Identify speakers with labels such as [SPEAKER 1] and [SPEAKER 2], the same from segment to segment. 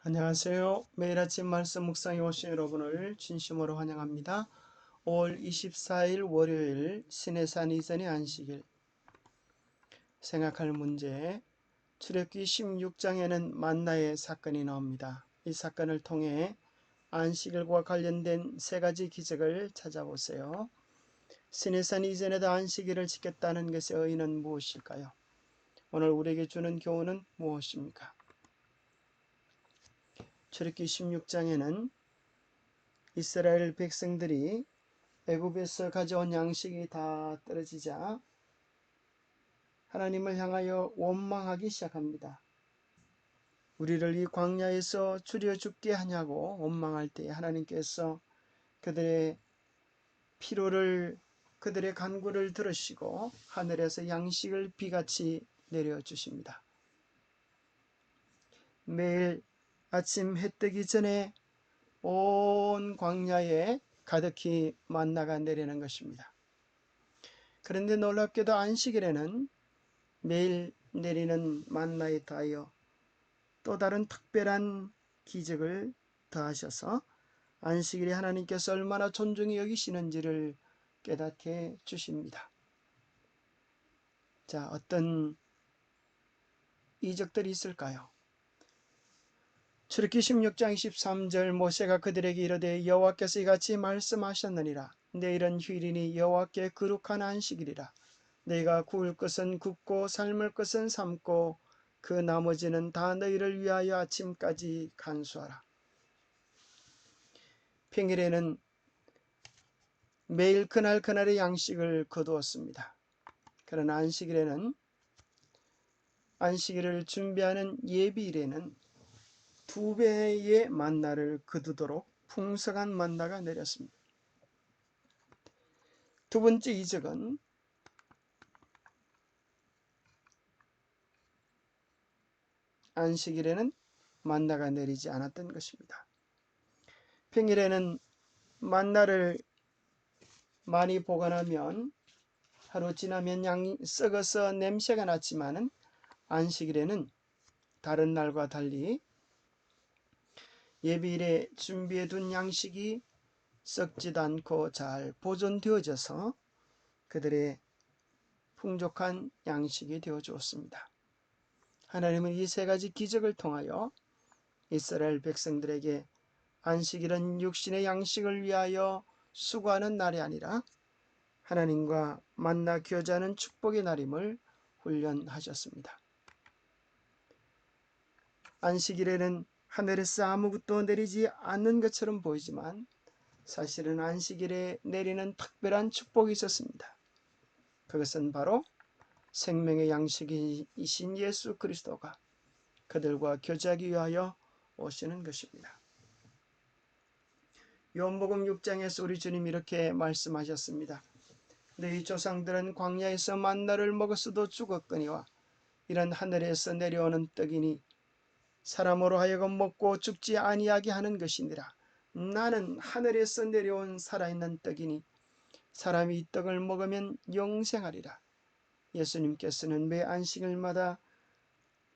[SPEAKER 1] 안녕하세요. 매일 아침 말씀 묵상에 오신 여러분을 진심으로 환영합니다. 5월 24일 월요일 시내산 이전의 안식일. 생각할 문제. 출애굽기 16장에는 만나의 사건이 나옵니다. 이 사건을 통해 안식일과 관련된 세 가지 기적을 찾아보세요. 시내산 이전에도 안식일을 지켰다는 것의 의의는 무엇일까요? 오늘 우리에게 주는 교훈은 무엇입니까? 출애굽기 16장에는 이스라엘 백성들이 애굽에서 가져온 양식이 다 떨어지자 하나님을 향하여 원망하기 시작합니다. 우리를 이 광야에서 죽여 죽게 하냐고 원망할 때 하나님께서 그들의 피로를, 그들의 간구를 들으시고 하늘에서 양식을 비같이 내려주십니다. 매일 아침 해 뜨기 전에 온 광야에 가득히 만나가 내리는 것입니다. 그런데 놀랍게도 안식일에는 매일 내리는 만나에 더하여 또 다른 특별한 기적을 더하셔서 안식일에 하나님께서 얼마나 존중히 여기시는지를 깨닫게 주십니다. 자, 어떤 이적들이 있을까요? 출애굽기 16장 23절 모세가 그들에게 이르되 여호와께서 이같이 말씀하셨느니라. 내일은 휴일이니 여호와께 거룩한 안식일이라. 너희가 구울 것은 굽고 삶을 것은 삶고 그 나머지는 다 너희를 위하여 아침까지 간수하라. 평일에는 매일 그날의 양식을 거두었습니다. 그러나 안식일을 준비하는 예비일에는 2배의 만나를 거두도록 풍성한 만나가 내렸습니다. 두 번째 이적은 안식일에는 만나가 내리지 않았던 것입니다. 평일에는 만나를 많이 보관하면 하루 지나면 양이 썩어서 냄새가 났지만은 안식일에는 다른 날과 달리 예비일에 준비해 둔 양식이 썩지도 않고 잘 보존되어져서 그들의 풍족한 양식이 되어 주었습니다. 하나님은 이 세 가지 기적을 통하여 이스라엘 백성들에게 안식일은 육신의 양식을 위하여 수고하는 날이 아니라 하나님과 만나 교제하는 축복의 날임을 훈련하셨습니다. 안식일에는 하늘에서 아무것도 내리지 않는 것처럼 보이지만 사실은 안식일에 내리는 특별한 축복이 있었습니다. 그것은 바로 생명의 양식이신 예수 그리스도가 그들과 교제하기 위하여 오시는 것입니다. 요한복음 6장에서 우리 주님 이렇게 말씀하셨습니다. 너희 조상들은 광야에서 만나를 먹었어도 죽었거니와 이런 하늘에서 내려오는 떡이니 사람으로 하여금 먹고 죽지 아니하게 하는 것이니라. 나는 하늘에서 내려온 살아있는 떡이니 사람이 이 떡을 먹으면 영생하리라. 예수님께서는 매 안식일마다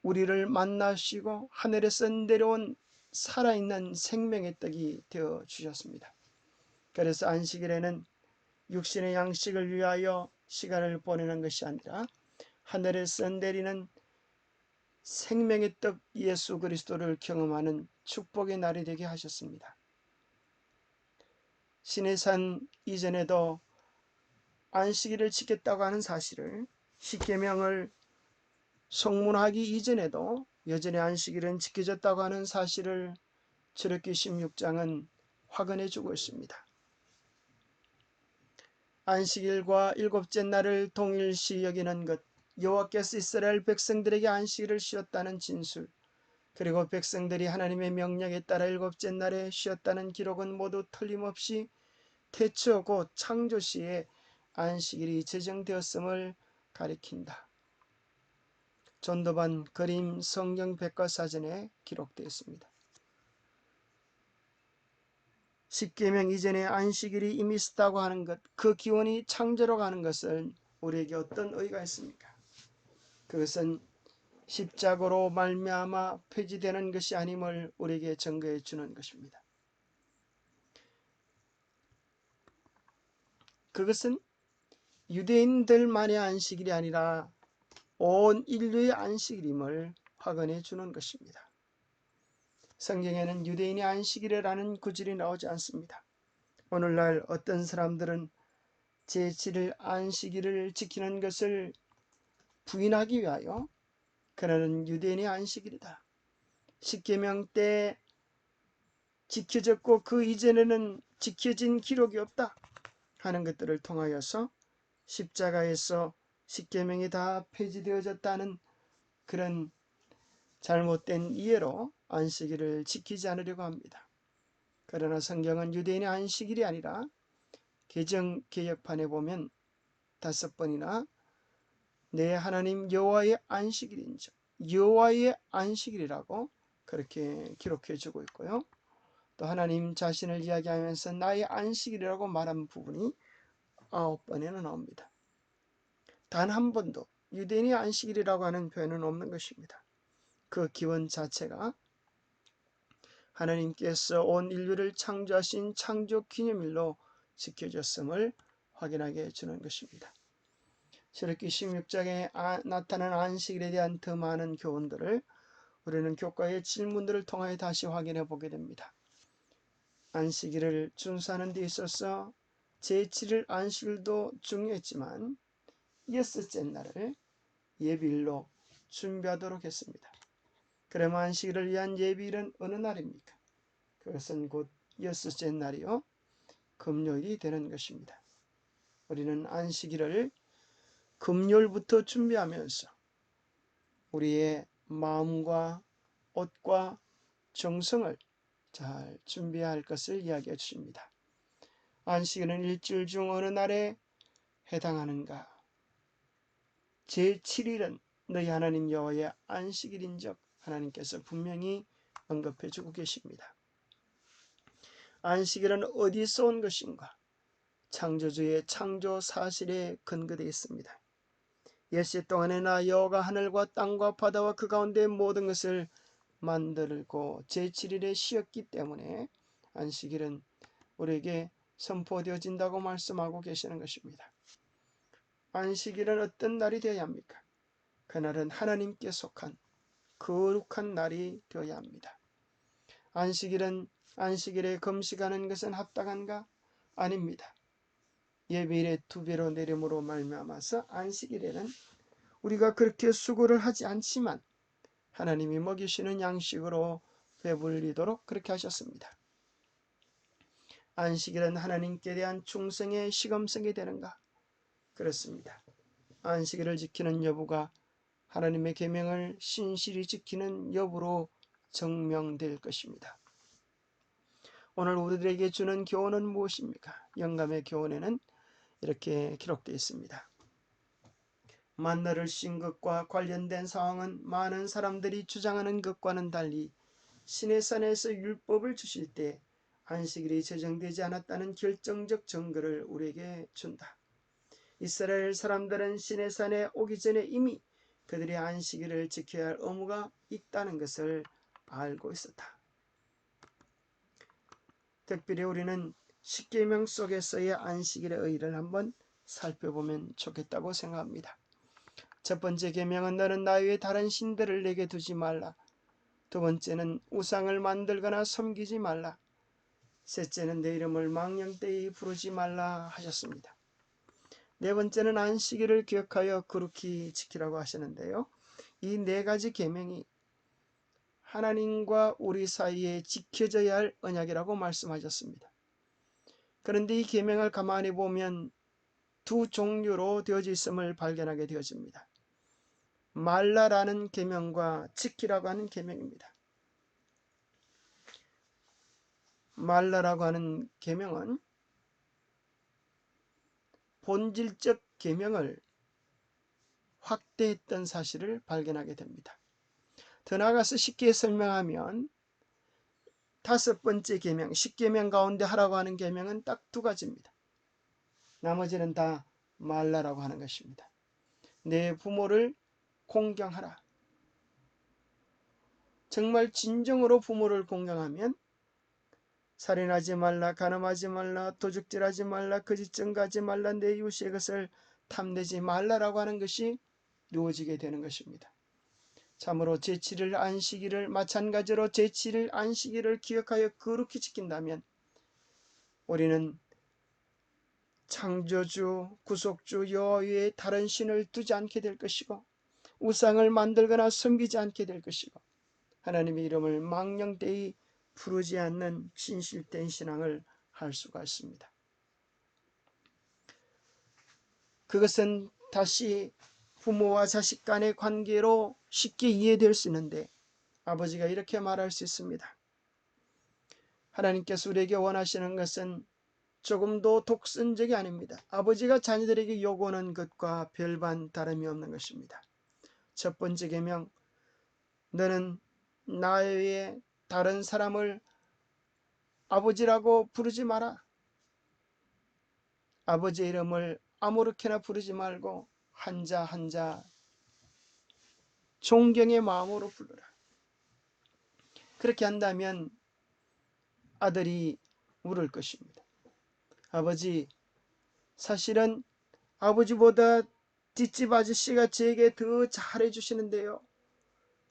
[SPEAKER 1] 우리를 만나시고 하늘에서 내려온 살아있는 생명의 떡이 되어 주셨습니다. 그래서 안식일에는 육신의 양식을 위하여 시간을 보내는 것이 아니라 하늘에서 내리는 생명의 떡 예수 그리스도를 경험하는 축복의 날이 되게 하셨습니다. 시내산 이전에도 안식일을 지켰다고 하는 사실을, 십계명을 성문하기 이전에도 여전히 안식일은 지켜졌다고 하는 사실을 출애굽기 16장은 확언해 주고 있습니다. 안식일과 일곱째 날을 동일시 여기는 것, 여호와께서 이스라엘 백성들에게 안식일을 쉬었다는 진술, 그리고 백성들이 하나님의 명령에 따라 일곱째 날에 쉬었다는 기록은 모두 틀림없이 태초 곧 창조 시에 안식일이 제정되었음을 가리킨다. 전도반 그림 성경 백과사전에 기록되어 있습니다. 십계명 이전에 안식일이 이미 있었다고 하는 것, 그 기원이 창조로 가는 것은 우리에게 어떤 의의가 있습니까? 그것은 십자가로 말미암아 폐지되는 것이 아님을 우리에게 증거해 주는 것입니다. 그것은 유대인들만의 안식일이 아니라 온 인류의 안식일임을 확언해 주는 것입니다. 성경에는 유대인의 안식일이라는 구절이 나오지 않습니다. 오늘날 어떤 사람들은 제7일 안식일을 지키는 것을 부인하기 위하여 그날은 유대인의 안식일이다, 십계명 때 지켜졌고 그 이전에는 지켜진 기록이 없다 하는 것들을 통하여서 십자가에서 십계명이 다 폐지되어졌다는 그런 잘못된 이해로 안식일을 지키지 않으려고 합니다. 그러나 성경은 유대인의 안식일이 아니라 개정 개혁판에 보면 5번이나 내 하나님 여호와의 안식일인즉 여호와의 안식일이라고 그렇게 기록해 주고 있고요. 또 하나님 자신을 이야기하면서 나의 안식일이라고 말한 부분이 9번에나 나옵니다. 단 한 번도 유대인의 안식일이라고 하는 표현은 없는 것입니다. 그 기원 자체가 하나님께서 온 인류를 창조하신 창조기념일로 지켜졌음을 확인하게 해주는 것입니다. 출애굽기 16장에 나타난 안식일에 대한 더 많은 교훈들을 우리는 교과의 질문들을 통하여 다시 확인해 보게 됩니다. 안식일을 준수하는 데 있어서 제7일 안식일도 중요했지만 여섯째 날을 예비일로 준비하도록 했습니다. 그럼 안식일을 위한 예비일은 어느 날입니까? 그것은 곧 여섯째 날이요 금요일이 되는 것입니다. 우리는 안식일을 금요일부터 준비하면서 우리의 마음과 옷과 정성을 잘 준비해야 할 것을 이야기해 주십니다. 안식일은 일주일 중 어느 날에 해당하는가? 제7일은 너희 하나님 여호와의 안식일인즉 하나님께서 분명히 언급해 주고 계십니다. 안식일은 어디서 온 것인가? 창조주의 창조 사실에 근거되어 있습니다. 엿새 동안에 나 여호와가 하늘과 땅과 바다와 그 가운데 모든 것을 만들고 제7일에 쉬었기 때문에 안식일은 우리에게 선포되어진다고 말씀하고 계시는 것입니다. 안식일은 어떤 날이 되어야 합니까? 그날은 하나님께 속한 거룩한 날이 되어야 합니다. 안식일에 금식하는 것은 합당한가? 아닙니다. 예배일의 2배로 내림으로 말미암아서 안식일에는 우리가 그렇게 수고를 하지 않지만 하나님이 먹이시는 양식으로 배불리도록 그렇게 하셨습니다. 안식일은 하나님께 대한 충성의 시금석이 되는가? 그렇습니다. 안식일을 지키는 여부가 하나님의 계명을 신실히 지키는 여부로 증명될 것입니다. 오늘 우리들에게 주는 교훈은 무엇입니까? 영감의 교훈에는 이렇게 기록되어 있습니다. 만나를 신 것과 관련된 상황은 많은 사람들이 주장하는 것과는 달리 시내산에서 율법을 주실 때 안식일이 제정되지 않았다는 결정적 증거를 우리에게 준다. 이스라엘 사람들은 시내산에 오기 전에 이미 그들의 안식일을 지켜야 할 의무가 있다는 것을 알고 있었다. 특별히 우리는 십계명 속에서의 안식일의 의의를 한번 살펴보면 좋겠다고 생각합니다. 첫 번째 계명은 너는 나 외에 다른 신들을 내게 두지 말라. 두 번째는 우상을 만들거나 섬기지 말라. 셋째는 내 이름을 망령되이 부르지 말라 하셨습니다. 네 번째는 안식일을 기억하여 거룩히 지키라고 하시는데요. 이 네 가지 계명이 하나님과 우리 사이에 지켜져야 할 언약이라고 말씀하셨습니다. 그런데 이 계명을 가만히 보면 두 종류로 되어져 있음을 발견하게 되어집니다. 말라라는 계명과 지키라고 하는 계명입니다. 말라라고 하는 계명은 본질적 계명을 확대했던 사실을 발견하게 됩니다. 더 나아가서 쉽게 설명하면 5번째 계명, 10계명 가운데 하라고 하는 계명은 딱 2가지입니다. 나머지는 다 말라라고 하는 것입니다. 내 부모를 공경하라. 정말 진정으로 부모를 공경하면 살인하지 말라, 간음하지 말라, 도둑질하지 말라, 거짓 증거하지 말라, 내 이웃의 것을 탐내지 말라라고 하는 것이 이루어지게 되는 것입니다. 참으로 제7일 안식일을 마찬가지로 제7일 안식일을 기억하여 거룩히 지킨다면 우리는 창조주 구속주 여호와 외에 다른 신을 두지 않게 될 것이고 우상을 만들거나 섬기지 않게 될 것이고 하나님의 이름을 망령되이 부르지 않는 진실된 신앙을 할 수가 있습니다. 그것은 다시 부모와 자식 간의 관계로 쉽게 이해될 수 있는데 아버지가 이렇게 말할 수 있습니다. 하나님께서 우리에게 원하시는 것은 조금도 독선적이 아닙니다. 아버지가 자녀들에게 요구하는 것과 별반 다름이 없는 것입니다. 첫 번째 계명, 너는 나 외에 다른 사람을 아버지라고 부르지 마라. 아버지의 이름을 아무렇게나 부르지 말고 한자 한자 존경의 마음으로 부르라. 그렇게 한다면 아들이 물을 것입니다. 아버지, 사실은 아버지보다 뒷집 아저씨가 제게 더 잘해주시는데요.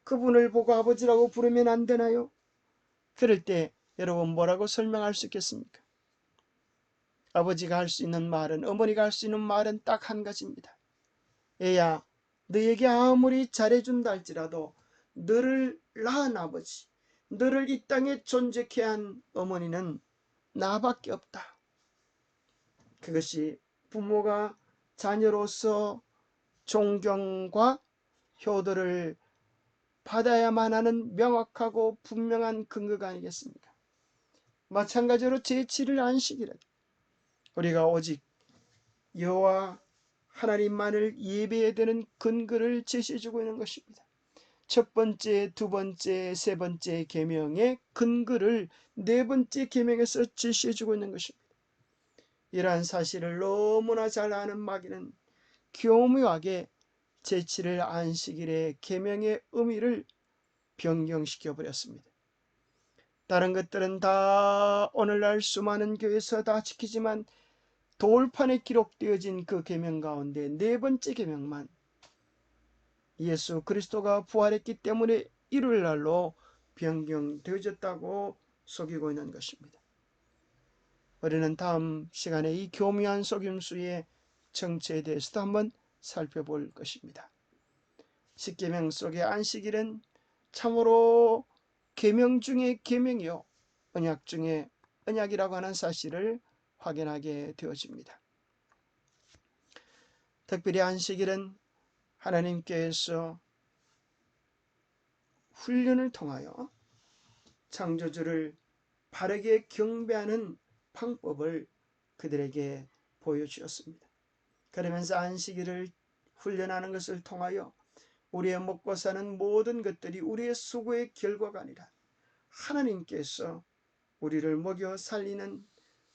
[SPEAKER 1] 그분을 보고 아버지라고 부르면 안 되나요? 그럴 때 여러분 뭐라고 설명할 수 있겠습니까? 아버지가 할 수 있는 말은, 어머니가 할 수 있는 말은 딱 한 가지입니다. 애야, 너에게 아무리 잘해준다 할지라도 너를 낳은 아버지, 너를 이 땅에 존재케 한 어머니는 나밖에 없다. 그것이 부모가 자녀로서 존경과 효도를 받아야만 하는 명확하고 분명한 근거가 아니겠습니까? 마찬가지로 제7일 안식일은 우리가 오직 여호와 하나님만을 예배해야 되는 근거를 제시해주고 있는 것입니다. 첫 번째, 두 번째, 세 번째 계명의 근거를 네 번째 계명에서 제시해주고 있는 것입니다. 이러한 사실을 너무나 잘 아는 마귀는 교묘하게 제7일 안식일의 계명의 의미를 변경시켜 버렸습니다. 다른 것들은 다 오늘날 수많은 교회에서 다 지키지만 돌판에 기록되어진 그 계명 가운데 네 번째 계명만 예수 그리스도가 부활했기 때문에 일요일날로 변경되어졌다고 속이고 있는 것입니다. 우리는 다음 시간에 이 교묘한 속임수의 정체에 대해서도 한번 살펴볼 것입니다. 십계명 속의 안식일은 참으로 계명 중에 계명이요 언약 중에 언약이라고 하는 사실을 확인하게 되어집니다. 특별히 안식일은 하나님께서 훈련을 통하여 창조주를 바르게 경배하는 방법을 그들에게 보여주었습니다. 그러면서 안식일을 훈련하는 것을 통하여 우리의 먹고 사는 모든 것들이 우리의 수고의 결과가 아니라 하나님께서 우리를 먹여 살리는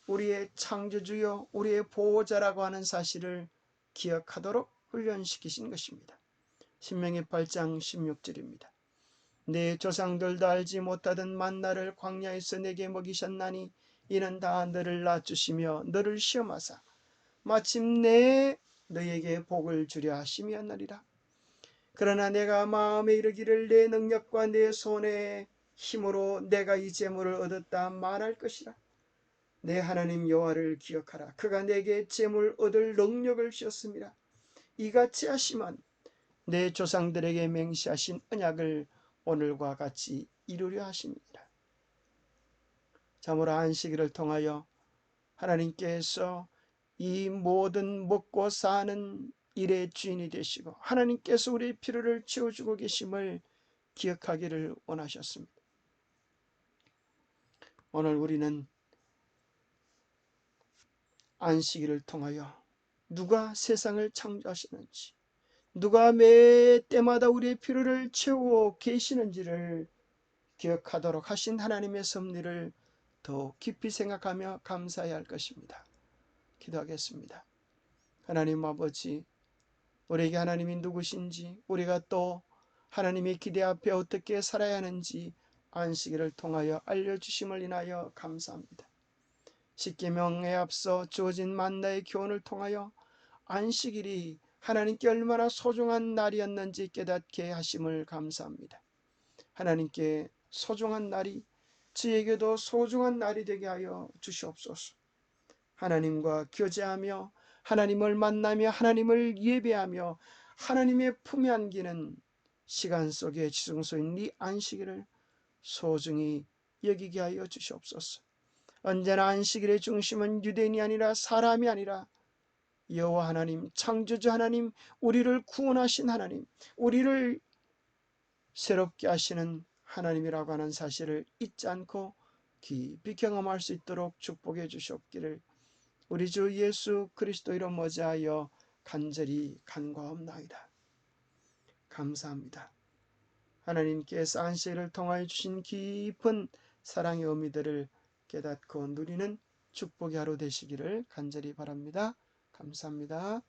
[SPEAKER 1] 우리의 창조주요 우리의 보호자라고 하는 사실을 기억하도록 훈련시키신 것입니다. 신명기 8장 16절입니다. 내 조상들도 알지 못하던 만나를 광야에서 내게 먹이셨나니 이는 다 너를 낮추시며 너를 시험하사 마침내 너에게 복을 주려 하심이었느니라. 그러나 내가 마음에 이르기를 내 능력과 내 손의 힘으로 내가 이 재물을 얻었다 말할 것이라. 내 하나님 여호와를 기억하라. 그가 내게 재물 얻을 능력을 주셨습니다. 이같이 하시면 내 조상들에게 맹세하신 언약을 오늘과 같이 이루려 하십니다. 참으로 안식일을 통하여 하나님께서 이 모든 먹고 사는 일의 주인이 되시고 하나님께서 우리의 필요를 채워주고 계심을 기억하기를 원하셨습니다. 오늘 우리는 안식일을 통하여 누가 세상을 창조하시는지, 누가 매 때마다 우리의 필요를 채우고 계시는지를 기억하도록 하신 하나님의 섭리를 더 깊이 생각하며 감사해야 할 것입니다. 기도하겠습니다. 하나님 아버지, 우리에게 하나님이 누구신지, 우리가 또 하나님의 기대 앞에 어떻게 살아야 하는지 안식일을 통하여 알려주심을 인하여 감사합니다. 십계명에 앞서 주어진 만나의 교훈을 통하여 안식일이 하나님께 얼마나 소중한 날이었는지 깨닫게 하심을 감사합니다. 하나님께 소중한 날이 저에게도 소중한 날이 되게 하여 주시옵소서. 하나님과 교제하며 하나님을 만나며 하나님을 예배하며 하나님의 품에 안기는 시간 속의 지성소인 이 안식일을 소중히 여기게 하여 주시옵소서. 언제나 안식일의 중심은 유대인이 아니라 사람이 아니라 여호와 하나님, 창조주 하나님, 우리를 구원하신 하나님, 우리를 새롭게 하시는 하나님이라고 하는 사실을 잊지 않고 깊이 경험할 수 있도록 축복해 주시옵기를 우리 주 예수 그리스도 이름 머지하여 간절히 간구하옵나이다. 감사합니다. 하나님께서 안식일을 통하여 주신 깊은 사랑의 의미들을 깨닫고 누리는 축복의 하루 되시기를 간절히 바랍니다. 감사합니다.